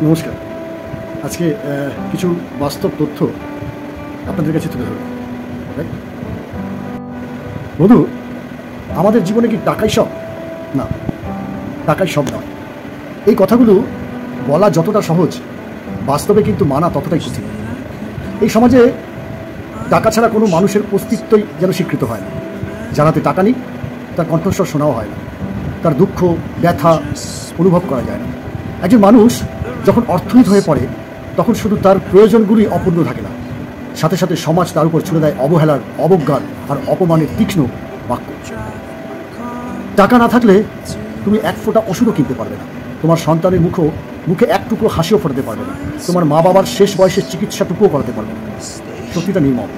নমস্কার। আজকে কিছু বাস্তব তথ্য আপনাদের কাছে তুলে ধরব। বন্ধু, আমাদের জীবনে কি টাকাই সব? না, টাকাই সব নয়। এই কথাগুলো বলা যতটা সহজ, বাস্তবে কিন্তু মানা ততটাই কঠিন। এই সমাজে টাকা ছাড়া কোনো মানুষের অস্তিত্বই যেন স্বীকৃত হয় না। যার হাতে টাকা নেই তার কণ্ঠস্বর শোনাও হয় না, তার দুঃখ ব্যথা অনুভব করা যায় না। একজন মানুষ যখন অর্থহীন হয়ে পড়ে তখন শুধু তার প্রয়োজনগুলি অপূর্ণ থাকে না, সাথে সাথে সমাজ তার উপর ছুড়ে দেয় অবহেলার, অবজ্ঞার আর অপমানের তীক্ষ্ণ বাক্য। টাকা না থাকলে তুমি এক ফোঁটা ওষুধও কিনতে পারবে না, তোমার সন্তানের মুখে এক টুকরো হাসিও ফোটাতে পারবে না, তোমার মা বাবার শেষ বয়সের চিকিৎসাটুকুও করাতে পারবে না। সত্যিটা নির্মম।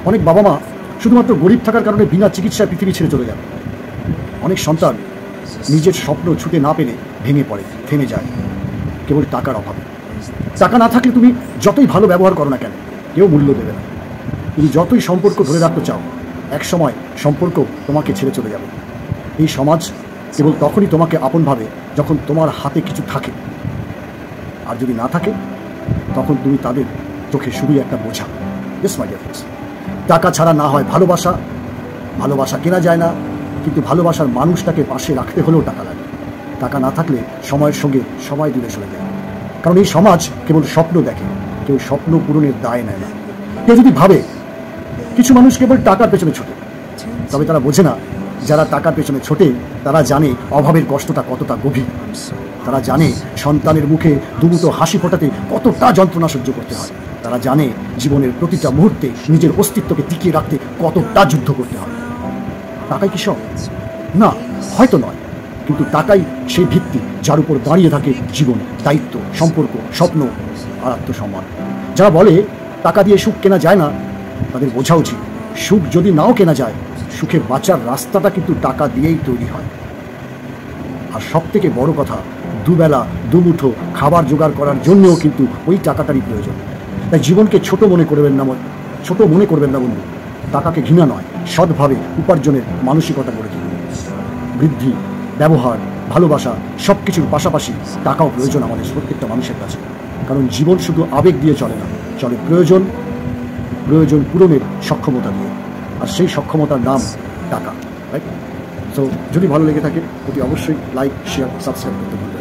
অনেক বাবা মা শুধুমাত্র গরিব থাকার কারণে বিনা চিকিৎসায় পৃথিবী ছেড়ে চলে যাবে। অনেক সন্তান নিজের স্বপ্ন ছুঁতে না পেরে ভেঙে পড়ে, থেমে যায় কেবল টাকার অভাবে। টাকা না থাকলে তুমি যতই ভালো ব্যবহার করো না কেন, কেউ মূল্য দেবে না। তুমি যতই সম্পর্ক ধরে রাখতে চাও, এক সময় সম্পর্ক তোমাকে ছেড়ে চলে যাবে। এই সমাজ কেবল তখনই তোমাকে আপন ভাবে যখন তোমার হাতে কিছু থাকে, আর যদি না থাকে তখন তুমি তাদের চোখে শুধুই একটা বোঝা। ইয়েস মাই ডিয়ার ফ্রেন্ডস, টাকা ছাড়া না হয় ভালোবাসা, ভালোবাসা কেনা যায় না, কিন্তু ভালোবাসার মানুষটাকে পাশে রাখতে হলেও টাকা লাগে। টাকা না থাকলে সময়ের সঙ্গে সবাই দূরে চলে যায়, কারণ এই সমাজ কেবল স্বপ্ন দেখে, কেউ স্বপ্ন পূরণের দায় নেয় না। কেউ যদি ভাবে কিছু মানুষ কেবল টাকার পেছনে ছোটে, তবে তারা বোঝে না যারা টাকার পেছনে ছোটে তারা জানে অভাবের কষ্টটা কতটা গভীর। তারা জানে সন্তানের মুখে দুমুটো হাসি ফোটাতে কতটা যন্ত্রণা সহ্য করতে হয়। তারা জানে জীবনের প্রতিটা মুহূর্তে নিজের অস্তিত্বকে টিকিয়ে রাখতে কতটা যুদ্ধ করতে হয়। টাকাই কি সব? না, হয়তো নয়, কিন্তু টাকাই সেই ভিত্তি যার উপর দাঁড়িয়ে থাকে জীবন, দায়িত্ব, সম্পর্ক, স্বপ্ন আর আত্মসম্মান। যারা বলে টাকা দিয়ে সুখ কেনা যায় না, তাদের বোঝা উচিত সুখ যদি নাও কেনা যায়, সুখে বাঁচার রাস্তাটা কিন্তু টাকা দিয়েই তৈরি হয়। আর সব থেকে বড় কথা, দুবেলা দুমুঠো খাবার জোগাড় করার জন্যও কিন্তু ওই টাকাটারই প্রয়োজন। তাই জীবনকে ছোট মনে করবেন না বন্ধু। টাকাকে ঘৃণা নয়, সৎভাবে উপার্জনের মানসিকতা গড়ে তুলুন। বৃদ্ধি, ব্যবহার, ভালোবাসা সব কিছুর পাশাপাশি টাকাও প্রয়োজন আমাদের প্রত্যেকটা মানুষের কাছে। কারণ জীবন শুধু আবেগ দিয়ে চলে না, চলে প্রয়োজন পূরণের সক্ষমতা দিয়ে। আর সেই সক্ষমতার নাম টাকা, রাইট? সো যদি ভালো লেগে থাকে অতি অবশ্যই লাইক, শেয়ার, সাবস্ক্রাইব করতে ভুলবেন না।